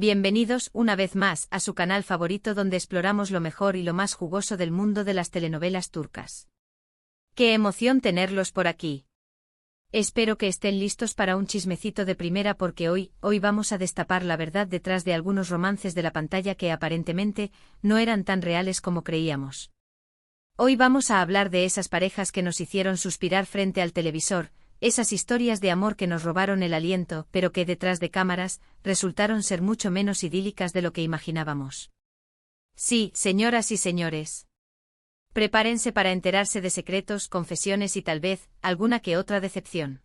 Bienvenidos una vez más a su canal favorito donde exploramos lo mejor y lo más jugoso del mundo de las telenovelas turcas. ¡Qué emoción tenerlos por aquí! Espero que estén listos para un chismecito de primera porque hoy vamos a destapar la verdad detrás de algunos romances de la pantalla que aparentemente no eran tan reales como creíamos. Hoy vamos a hablar de esas parejas que nos hicieron suspirar frente al televisor, esas historias de amor que nos robaron el aliento, pero que detrás de cámaras resultaron ser mucho menos idílicas de lo que imaginábamos. Sí, señoras y señores. Prepárense para enterarse de secretos, confesiones y tal vez alguna que otra decepción.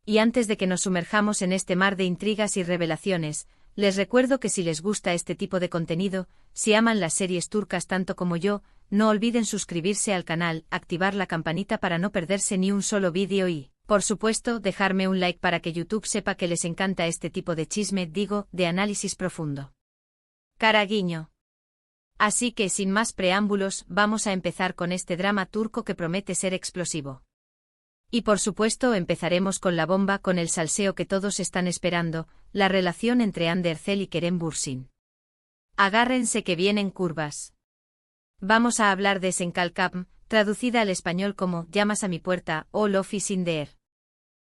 Y antes de que nos sumerjamos en este mar de intrigas y revelaciones, les recuerdo que si les gusta este tipo de contenido, si aman las series turcas tanto como yo, no olviden suscribirse al canal, activar la campanita para no perderse ni un solo vídeo y, por supuesto, dejarme un like para que YouTube sepa que les encanta este tipo de chisme, de análisis profundo. Cara guiño. Así que sin más preámbulos, vamos a empezar con este drama turco que promete ser explosivo. Y por supuesto empezaremos con la bomba, con el salseo que todos están esperando, la relación entre Hande Erçel y Kerem Bürsin. Agárrense que vienen curvas. Vamos a hablar de Senkalkam, traducida al español como Llamas a mi puerta o Love is in the air.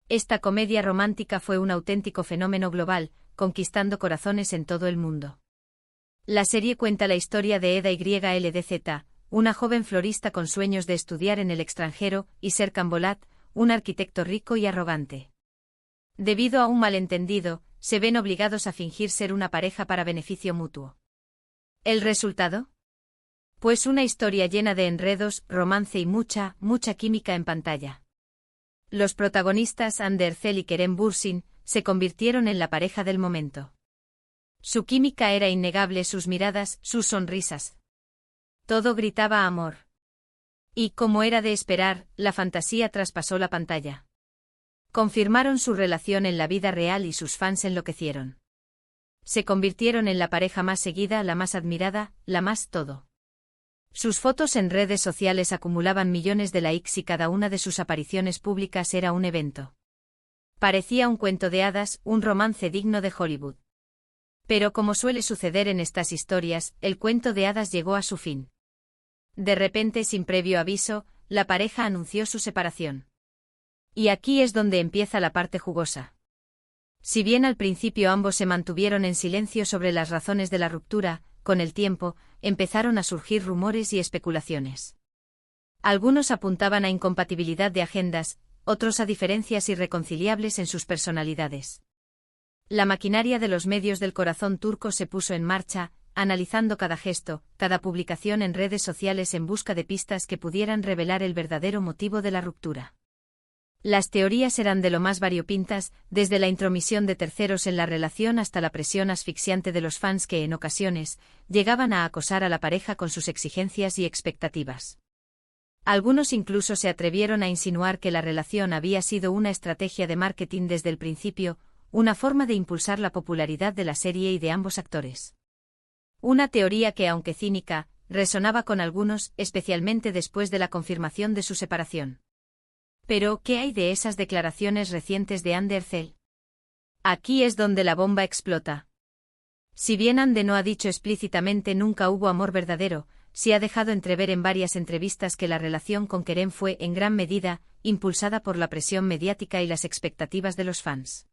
Esta comedia romántica fue un auténtico fenómeno global, conquistando corazones en todo el mundo. La serie cuenta la historia de Eda YLDZ, una joven florista con sueños de estudiar en el extranjero, y Serkan Bolat, un arquitecto rico y arrogante. Debido a un malentendido, se ven obligados a fingir ser una pareja para beneficio mutuo. ¿El resultado? Pues una historia llena de enredos, romance y mucha química en pantalla. Los protagonistas Hande Erçel y Kerem Bürsin se convirtieron en la pareja del momento. Su química era innegable, sus miradas, sus sonrisas. Todo gritaba amor. Y, como era de esperar, la fantasía traspasó la pantalla. Confirmaron su relación en la vida real y sus fans enloquecieron. Se convirtieron en la pareja más seguida, la más admirada, la más todo. Sus fotos en redes sociales acumulaban millones de likes y cada una de sus apariciones públicas era un evento. Parecía un cuento de hadas, un romance digno de Hollywood. Pero como suele suceder en estas historias, el cuento de hadas llegó a su fin. De repente, sin previo aviso, la pareja anunció su separación. Y aquí es donde empieza la parte jugosa. Si bien al principio ambos se mantuvieron en silencio sobre las razones de la ruptura, con el tiempo, empezaron a surgir rumores y especulaciones. Algunos apuntaban a incompatibilidad de agendas, otros a diferencias irreconciliables en sus personalidades. La maquinaria de los medios del corazón turco se puso en marcha, analizando cada gesto, cada publicación en redes sociales en busca de pistas que pudieran revelar el verdadero motivo de la ruptura. Las teorías eran de lo más variopintas, desde la intromisión de terceros en la relación hasta la presión asfixiante de los fans que en ocasiones llegaban a acosar a la pareja con sus exigencias y expectativas. Algunos incluso se atrevieron a insinuar que la relación había sido una estrategia de marketing desde el principio, una forma de impulsar la popularidad de la serie y de ambos actores. Una teoría que, aunque cínica, resonaba con algunos, especialmente después de la confirmación de su separación. Pero, ¿qué hay de esas declaraciones recientes de Hande Erçel? Aquí es donde la bomba explota. Si bien Hande no ha dicho explícitamente nunca hubo amor verdadero, sí ha dejado entrever en varias entrevistas que la relación con Kerem fue, en gran medida, impulsada por la presión mediática y las expectativas de los fans.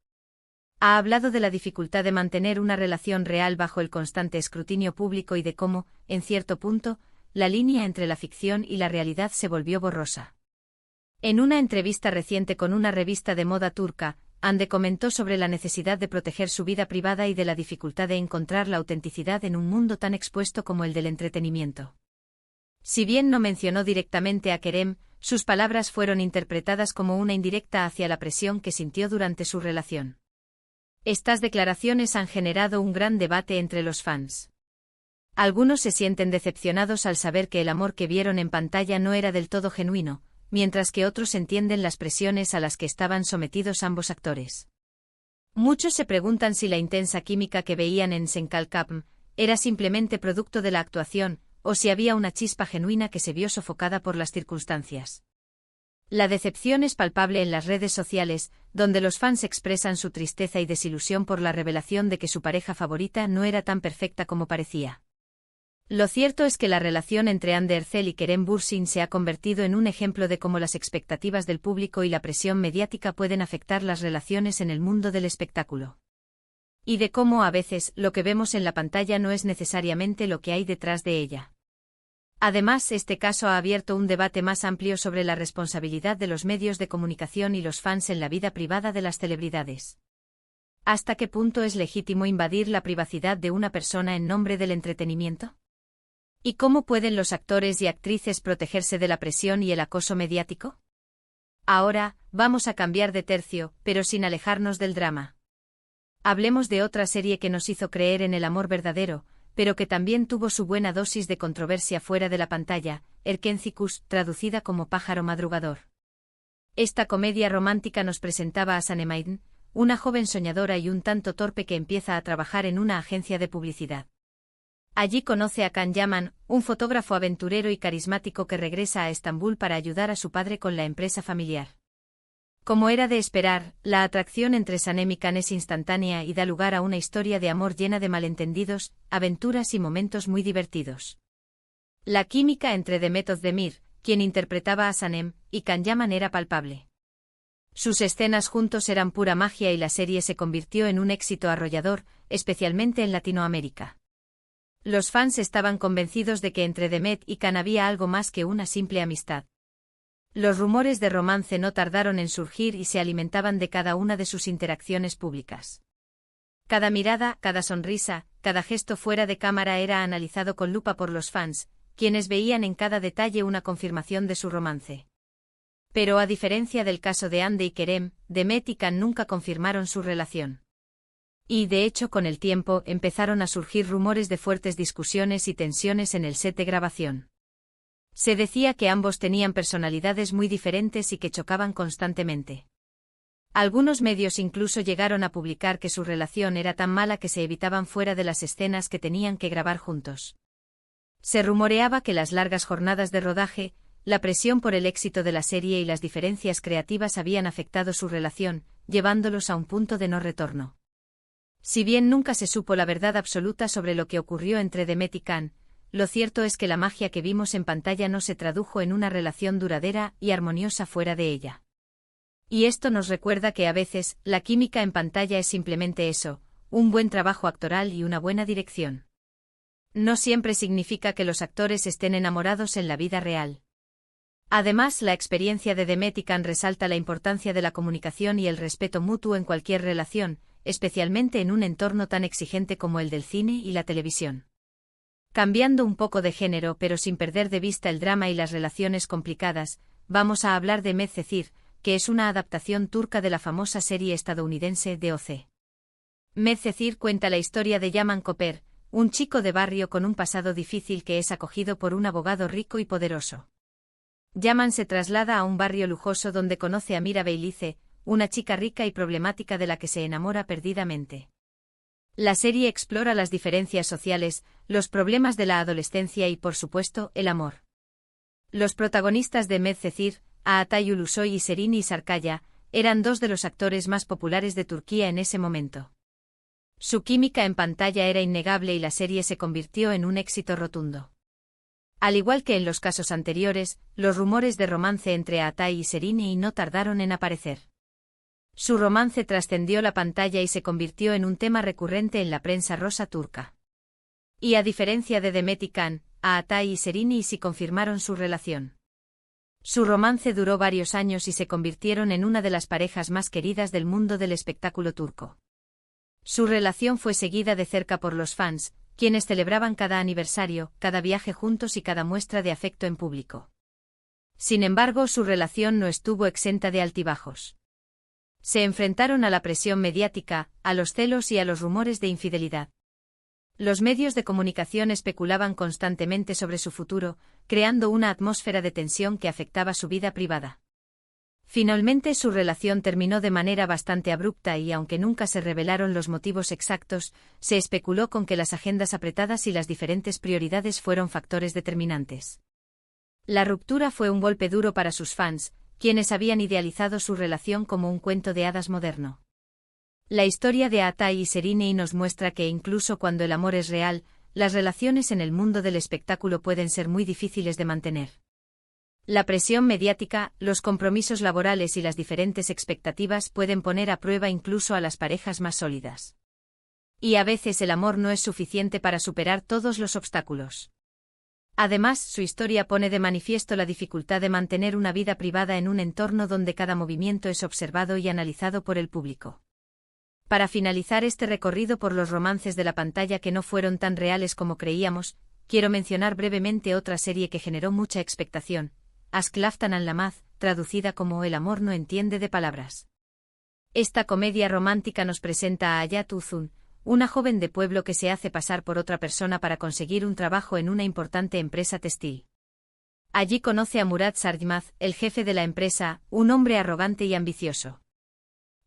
Ha hablado de la dificultad de mantener una relación real bajo el constante escrutinio público y de cómo, en cierto punto, la línea entre la ficción y la realidad se volvió borrosa. En una entrevista reciente con una revista de moda turca, Hande comentó sobre la necesidad de proteger su vida privada y de la dificultad de encontrar la autenticidad en un mundo tan expuesto como el del entretenimiento. Si bien no mencionó directamente a Kerem, sus palabras fueron interpretadas como una indirecta hacia la presión que sintió durante su relación. Estas declaraciones han generado un gran debate entre los fans. Algunos se sienten decepcionados al saber que el amor que vieron en pantalla no era del todo genuino, mientras que otros entienden las presiones a las que estaban sometidos ambos actores. Muchos se preguntan si la intensa química que veían en Senkalkam era simplemente producto de la actuación, o si había una chispa genuina que se vio sofocada por las circunstancias. La decepción es palpable en las redes sociales, donde los fans expresan su tristeza y desilusión por la revelación de que su pareja favorita no era tan perfecta como parecía. Lo cierto es que la relación entre Ander Erzel y Kerem Bürsin se ha convertido en un ejemplo de cómo las expectativas del público y la presión mediática pueden afectar las relaciones en el mundo del espectáculo. Y de cómo a veces lo que vemos en la pantalla no es necesariamente lo que hay detrás de ella. Además, este caso ha abierto un debate más amplio sobre la responsabilidad de los medios de comunicación y los fans en la vida privada de las celebridades. ¿Hasta qué punto es legítimo invadir la privacidad de una persona en nombre del entretenimiento? ¿Y cómo pueden los actores y actrices protegerse de la presión y el acoso mediático? Ahora, vamos a cambiar de tercio, pero sin alejarnos del drama. Hablemos de otra serie que nos hizo creer en el amor verdadero, pero que también tuvo su buena dosis de controversia fuera de la pantalla, Erkencikus, traducida como Pájaro Madrugador. Esta comedia romántica nos presentaba a Sanemaiden, una joven soñadora y un tanto torpe que empieza a trabajar en una agencia de publicidad. Allí conoce a Can Yaman, un fotógrafo aventurero y carismático que regresa a Estambul para ayudar a su padre con la empresa familiar. Como era de esperar, la atracción entre Sanem y Can es instantánea y da lugar a una historia de amor llena de malentendidos, aventuras y momentos muy divertidos. La química entre Demet Özdemir, quien interpretaba a Sanem, y Can Yaman era palpable. Sus escenas juntos eran pura magia y la serie se convirtió en un éxito arrollador, especialmente en Latinoamérica. Los fans estaban convencidos de que entre Demet y Can había algo más que una simple amistad. Los rumores de romance no tardaron en surgir y se alimentaban de cada una de sus interacciones públicas. Cada mirada, cada sonrisa, cada gesto fuera de cámara era analizado con lupa por los fans, quienes veían en cada detalle una confirmación de su romance. Pero a diferencia del caso de Hande y Kerem, Demet y Can nunca confirmaron su relación. Y de hecho con el tiempo empezaron a surgir rumores de fuertes discusiones y tensiones en el set de grabación. Se decía que ambos tenían personalidades muy diferentes y que chocaban constantemente. Algunos medios incluso llegaron a publicar que su relación era tan mala que se evitaban fuera de las escenas que tenían que grabar juntos. Se rumoreaba que las largas jornadas de rodaje, la presión por el éxito de la serie y las diferencias creativas habían afectado su relación, llevándolos a un punto de no retorno. Si bien nunca se supo la verdad absoluta sobre lo que ocurrió entre Demet y Can, lo cierto es que la magia que vimos en pantalla no se tradujo en una relación duradera y armoniosa fuera de ella. Y esto nos recuerda que a veces, la química en pantalla es simplemente eso, un buen trabajo actoral y una buena dirección. No siempre significa que los actores estén enamorados en la vida real. Además, la experiencia de Demet y Can resalta la importancia de la comunicación y el respeto mutuo en cualquier relación, especialmente en un entorno tan exigente como el del cine y la televisión. Cambiando un poco de género pero sin perder de vista el drama y las relaciones complicadas, vamos a hablar de Medcezir, que es una adaptación turca de la famosa serie estadounidense DOC. Medcezir cuenta la historia de Yaman Koper, un chico de barrio con un pasado difícil que es acogido por un abogado rico y poderoso. Yaman se traslada a un barrio lujoso donde conoce a Mira Beylice, una chica rica y problemática de la que se enamora perdidamente. La serie explora las diferencias sociales, los problemas de la adolescencia y, por supuesto, el amor. Los protagonistas de Medcezir, Aatay Ulusoy y Serini Sarkaya, eran dos de los actores más populares de Turquía en ese momento. Su química en pantalla era innegable y la serie se convirtió en un éxito rotundo. Al igual que en los casos anteriores, los rumores de romance entre Aatay y Serini no tardaron en aparecer. Su romance trascendió la pantalla y se convirtió en un tema recurrente en la prensa rosa turca. Y a diferencia de Demet y Can, Aatay y Serini sí confirmaron su relación. Su romance duró varios años y se convirtieron en una de las parejas más queridas del mundo del espectáculo turco. Su relación fue seguida de cerca por los fans, quienes celebraban cada aniversario, cada viaje juntos y cada muestra de afecto en público. Sin embargo, su relación no estuvo exenta de altibajos. Se enfrentaron a la presión mediática, a los celos y a los rumores de infidelidad. Los medios de comunicación especulaban constantemente sobre su futuro, creando una atmósfera de tensión que afectaba su vida privada. Finalmente su relación terminó de manera bastante abrupta y aunque nunca se revelaron los motivos exactos, se especuló con que las agendas apretadas y las diferentes prioridades fueron factores determinantes. La ruptura fue un golpe duro para sus fans, quienes habían idealizado su relación como un cuento de hadas moderno. La historia de Atai y Serinei nos muestra que incluso cuando el amor es real, las relaciones en el mundo del espectáculo pueden ser muy difíciles de mantener. La presión mediática, los compromisos laborales y las diferentes expectativas pueden poner a prueba incluso a las parejas más sólidas. Y a veces el amor no es suficiente para superar todos los obstáculos. Además, su historia pone de manifiesto la dificultad de mantener una vida privada en un entorno donde cada movimiento es observado y analizado por el público. Para finalizar este recorrido por los romances de la pantalla que no fueron tan reales como creíamos, quiero mencionar brevemente otra serie que generó mucha expectación, Ask Laftan and Lamaz, traducida como El amor no entiende de palabras. Esta comedia romántica nos presenta a Ayat Uzun, una joven de pueblo que se hace pasar por otra persona para conseguir un trabajo en una importante empresa textil. Allí conoce a Murad Sarjmaz, el jefe de la empresa, un hombre arrogante y ambicioso.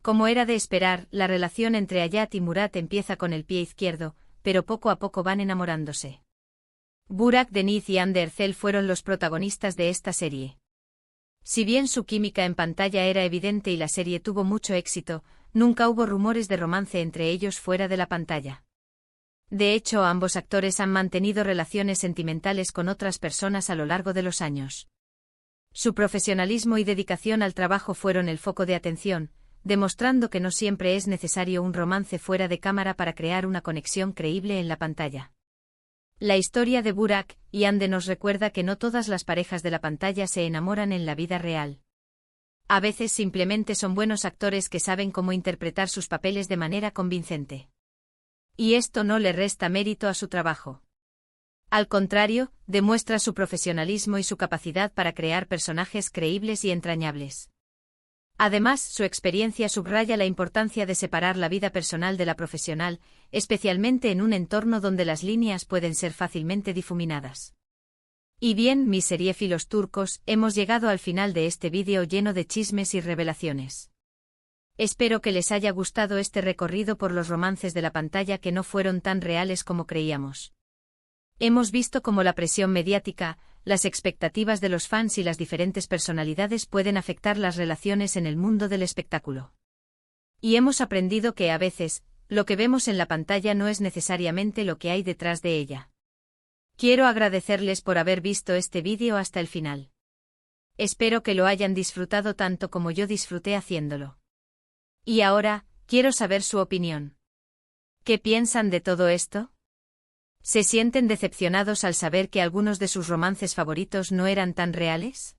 Como era de esperar, la relación entre Ayat y Murad empieza con el pie izquierdo, pero poco a poco van enamorándose. Burak Deniz y Hande Erçel fueron los protagonistas de esta serie. Si bien su química en pantalla era evidente y la serie tuvo mucho éxito, nunca hubo rumores de romance entre ellos fuera de la pantalla. De hecho, ambos actores han mantenido relaciones sentimentales con otras personas a lo largo de los años. Su profesionalismo y dedicación al trabajo fueron el foco de atención, demostrando que no siempre es necesario un romance fuera de cámara para crear una conexión creíble en la pantalla. La historia de Burak y Hande nos recuerda que no todas las parejas de la pantalla se enamoran en la vida real. A veces simplemente son buenos actores que saben cómo interpretar sus papeles de manera convincente. Y esto no le resta mérito a su trabajo. Al contrario, demuestra su profesionalismo y su capacidad para crear personajes creíbles y entrañables. Además, su experiencia subraya la importancia de separar la vida personal de la profesional, especialmente en un entorno donde las líneas pueden ser fácilmente difuminadas. Y bien, mis seriéfilos turcos, hemos llegado al final de este vídeo lleno de chismes y revelaciones. Espero que les haya gustado este recorrido por los romances de la pantalla que no fueron tan reales como creíamos. Hemos visto cómo la presión mediática, las expectativas de los fans y las diferentes personalidades pueden afectar las relaciones en el mundo del espectáculo. Y hemos aprendido que a veces, lo que vemos en la pantalla no es necesariamente lo que hay detrás de ella. Quiero agradecerles por haber visto este vídeo hasta el final. Espero que lo hayan disfrutado tanto como yo disfruté haciéndolo. Y ahora, quiero saber su opinión. ¿Qué piensan de todo esto? ¿Se sienten decepcionados al saber que algunos de sus romances favoritos no eran tan reales?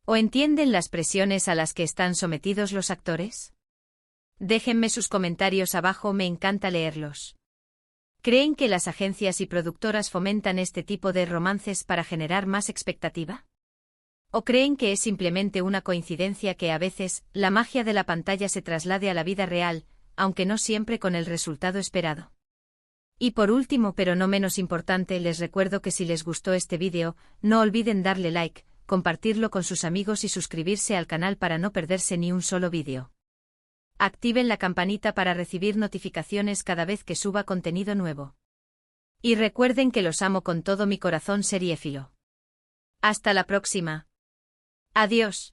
¿O entienden las presiones a las que están sometidos los actores? Déjenme sus comentarios abajo, me encanta leerlos. ¿Creen que las agencias y productoras fomentan este tipo de romances para generar más expectativa? ¿O creen que es simplemente una coincidencia que a veces la magia de la pantalla se traslade a la vida real, aunque no siempre con el resultado esperado? Y por último, pero no menos importante, les recuerdo que si les gustó este vídeo, no olviden darle like, compartirlo con sus amigos y suscribirse al canal para no perderse ni un solo vídeo. Activen la campanita para recibir notificaciones cada vez que suba contenido nuevo. Y recuerden que los amo con todo mi corazón seriéfilo. Hasta la próxima. Adiós.